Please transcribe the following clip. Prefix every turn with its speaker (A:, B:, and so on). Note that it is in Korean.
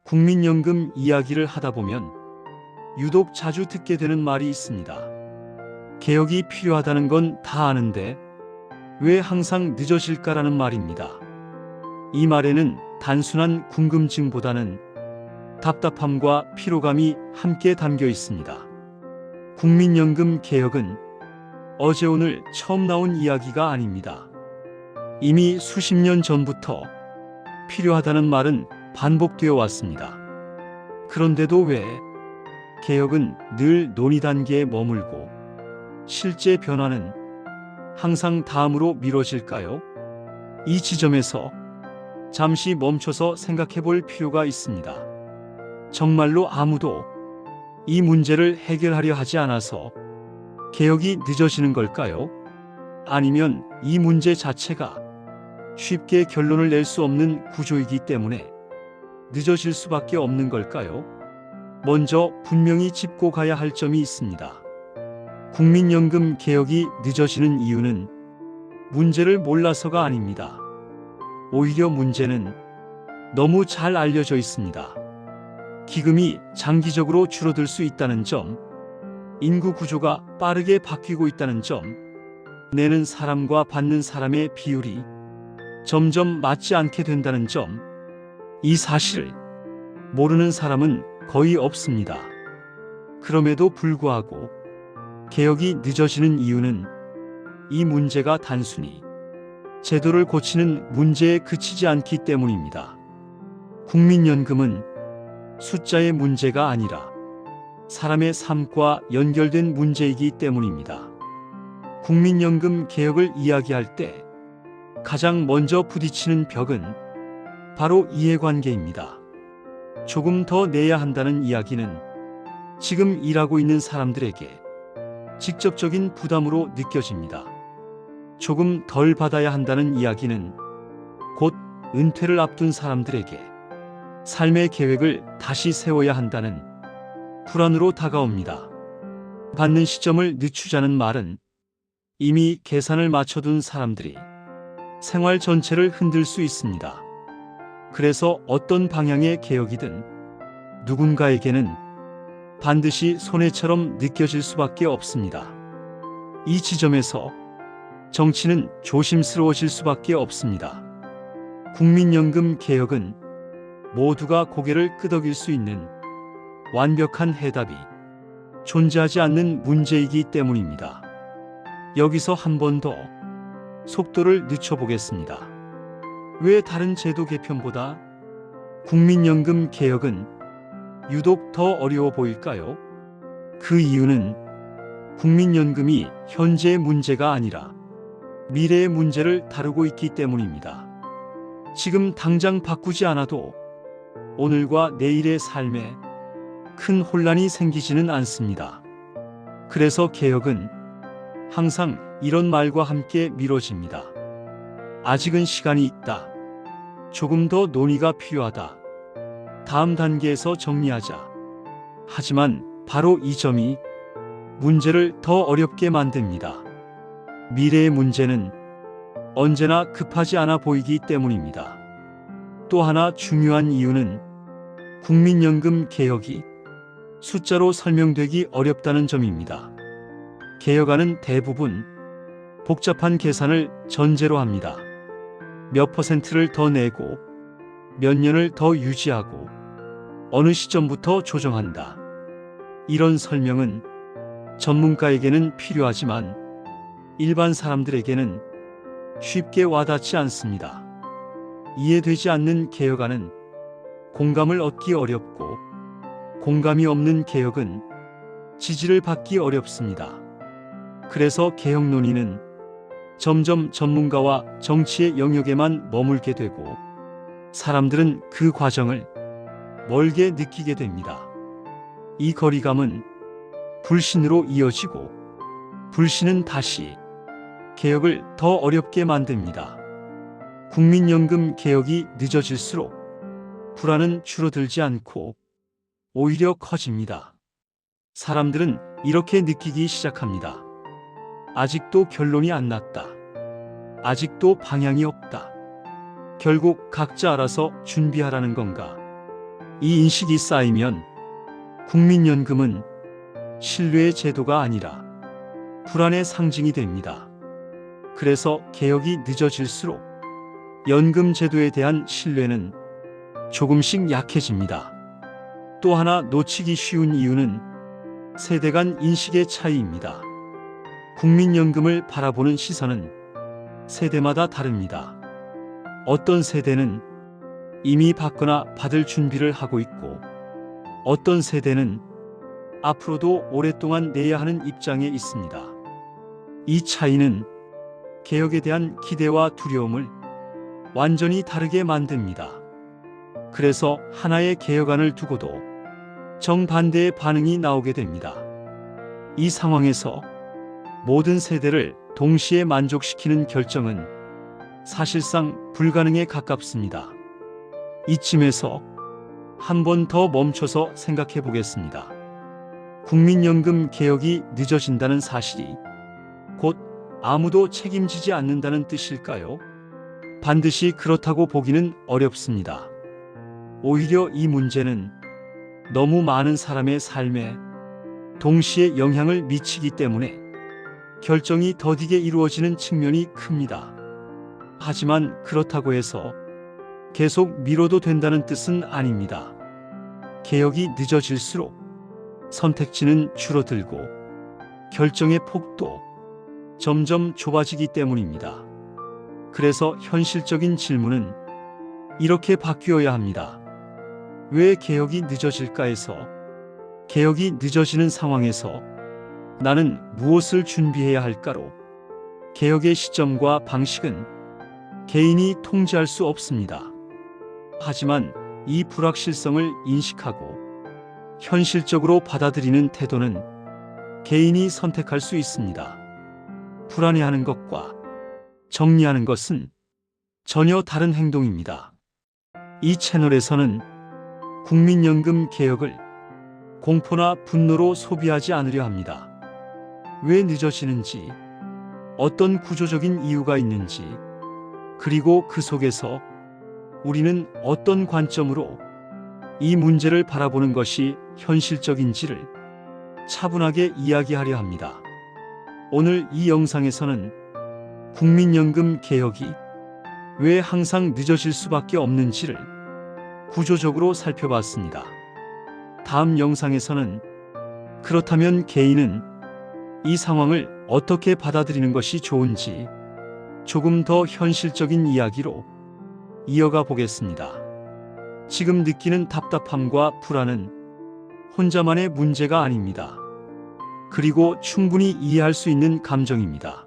A: 국민연금 이야기를 하다 보면 유독 자주 듣게 되는 말이 있습니다. 개혁이 필요하다는 건 다 아는데 왜 항상 늦어질까라는 말입니다. 이 말에는 단순한 궁금증보다는 답답함과 피로감이 함께 담겨 있습니다. 국민연금 개혁은 어제 오늘 처음 나온 이야기가 아닙니다. 이미 수십 년 전부터 필요하다는 말은 반복되어 왔습니다. 그런데도 왜 개혁은 늘 논의 단계에 머물고 실제 변화는 항상 다음으로 미뤄질까요? 이 지점에서 잠시 멈춰서 생각해 볼 필요가 있습니다. 정말로 아무도 이 문제를 해결하려 하지 않아서 개혁이 늦어지는 걸까요? 아니면 이 문제 자체가 쉽게 결론을 낼 수 없는 구조이기 때문에 늦어질 수밖에 없는 걸까요? 먼저 분명히 짚고 가야 할 점이 있습니다. 국민연금 개혁이 늦어지는 이유는 문제를 몰라서가 아닙니다. 오히려 문제는 너무 잘 알려져 있습니다. 기금이 장기적으로 줄어들 수 있다는 점, 인구 구조가 빠르게 바뀌고 있다는 점, 내는 사람과 받는 사람의 비율이 점점 맞지 않게 된다는 점, 이 사실을 모르는 사람은 거의 없습니다. 그럼에도 불구하고 개혁이 늦어지는 이유는 이 문제가 단순히 제도를 고치는 문제에 그치지 않기 때문입니다. 국민연금은 숫자의 문제가 아니라 사람의 삶과 연결된 문제이기 때문입니다. 국민연금 개혁을 이야기할 때 가장 먼저 부딪히는 벽은 바로 이해관계입니다. 조금 더 내야 한다는 이야기는 지금 일하고 있는 사람들에게 직접적인 부담으로 느껴집니다. 조금 덜 받아야 한다는 이야기는 곧 은퇴를 앞둔 사람들에게 삶의 계획을 다시 세워야 한다는 불안으로 다가옵니다. 받는 시점을 늦추자는 말은 이미 계산을 맞춰둔 사람들이 생활 전체를 흔들 수 있습니다. 그래서 어떤 방향의 개혁이든 누군가에게는 반드시 손해처럼 느껴질 수밖에 없습니다. 이 지점에서 정치는 조심스러워질 수밖에 없습니다. 국민연금 개혁은 모두가 고개를 끄덕일 수 있는 완벽한 해답이 존재하지 않는 문제이기 때문입니다. 여기서 한 번 더 속도를 늦춰보겠습니다. 왜 다른 제도 개편보다 국민연금 개혁은 유독 더 어려워 보일까요? 그 이유는 국민연금이 현재의 문제가 아니라 미래의 문제를 다루고 있기 때문입니다. 지금 당장 바꾸지 않아도 오늘과 내일의 삶에 큰 혼란이 생기지는 않습니다. 그래서 개혁은 항상 이런 말과 함께 미뤄집니다. 아직은 시간이 있다. 조금 더 논의가 필요하다. 다음 단계에서 정리하자. 하지만 바로 이 점이 문제를 더 어렵게 만듭니다. 미래의 문제는 언제나 급하지 않아 보이기 때문입니다. 또 하나 중요한 이유는 국민연금 개혁이 숫자로 설명되기 어렵다는 점입니다. 개혁안은 대부분 복잡한 계산을 전제로 합니다. 몇 퍼센트를 더 내고 몇 년을 더 유지하고 어느 시점부터 조정한다. 이런 설명은 전문가에게는 필요하지만 일반 사람들에게는 쉽게 와닿지 않습니다. 이해되지 않는 개혁안은 공감을 얻기 어렵고 공감이 없는 개혁은 지지를 받기 어렵습니다. 그래서 개혁 논의는 점점 전문가와 정치의 영역에만 머물게 되고 사람들은 그 과정을 멀게 느끼게 됩니다. 이 거리감은 불신으로 이어지고 불신은 다시 개혁을 더 어렵게 만듭니다. 국민연금 개혁이 늦어질수록 불안은 줄어들지 않고 오히려 커집니다. 사람들은 이렇게 느끼기 시작합니다. 아직도 결론이 안 났다. 아직도 방향이 없다. 결국 각자 알아서 준비하라는 건가? 이 인식이 쌓이면 국민연금은 신뢰의 제도가 아니라 불안의 상징이 됩니다. 그래서 개혁이 늦어질수록 연금 제도에 대한 신뢰는 조금씩 약해집니다. 또 하나 놓치기 쉬운 이유는 세대 간 인식의 차이입니다. 국민연금을 바라보는 시선은 세대마다 다릅니다. 어떤 세대는 이미 받거나 받을 준비를 하고 있고, 어떤 세대는 앞으로도 오랫동안 내야 하는 입장에 있습니다. 이 차이는 개혁에 대한 기대와 두려움을 완전히 다르게 만듭니다. 그래서 하나의 개혁안을 두고도 정반대의 반응이 나오게 됩니다. 이 상황에서 모든 세대를 동시에 만족시키는 결정은 사실상 불가능에 가깝습니다. 이쯤에서 한 번 더 멈춰서 생각해 보겠습니다. 국민연금 개혁이 늦어진다는 사실이 곧 아무도 책임지지 않는다는 뜻일까요? 반드시 그렇다고 보기는 어렵습니다. 오히려 이 문제는 너무 많은 사람의 삶에 동시에 영향을 미치기 때문에 결정이 더디게 이루어지는 측면이 큽니다. 하지만 그렇다고 해서 계속 미뤄도 된다는 뜻은 아닙니다. 개혁이 늦어질수록 선택지는 줄어들고 결정의 폭도 점점 좁아지기 때문입니다. 그래서 현실적인 질문은 이렇게 바뀌어야 합니다. 왜 개혁이 늦어질까에서 개혁이 늦어지는 상황에서 나는 무엇을 준비해야 할까로 개혁의 시점과 방식은 개인이 통제할 수 없습니다. 하지만 이 불확실성을 인식하고 현실적으로 받아들이는 태도는 개인이 선택할 수 있습니다. 불안해하는 것과 정리하는 것은 전혀 다른 행동입니다. 이 채널에서는 국민연금 개혁을 공포나 분노로 소비하지 않으려 합니다. 왜 늦어지는지, 어떤 구조적인 이유가 있는지, 그리고 그 속에서 우리는 어떤 관점으로 이 문제를 바라보는 것이 현실적인지를 차분하게 이야기하려 합니다. 오늘 이 영상에서는 국민연금 개혁이 왜 항상 늦어질 수밖에 없는지를 구조적으로 살펴봤습니다. 다음 영상에서는 그렇다면 개인은 이 상황을 어떻게 받아들이는 것이 좋은지 조금 더 현실적인 이야기로 이어가 보겠습니다. 지금 느끼는 답답함과 불안은 혼자만의 문제가 아닙니다. 그리고 충분히 이해할 수 있는 감정입니다.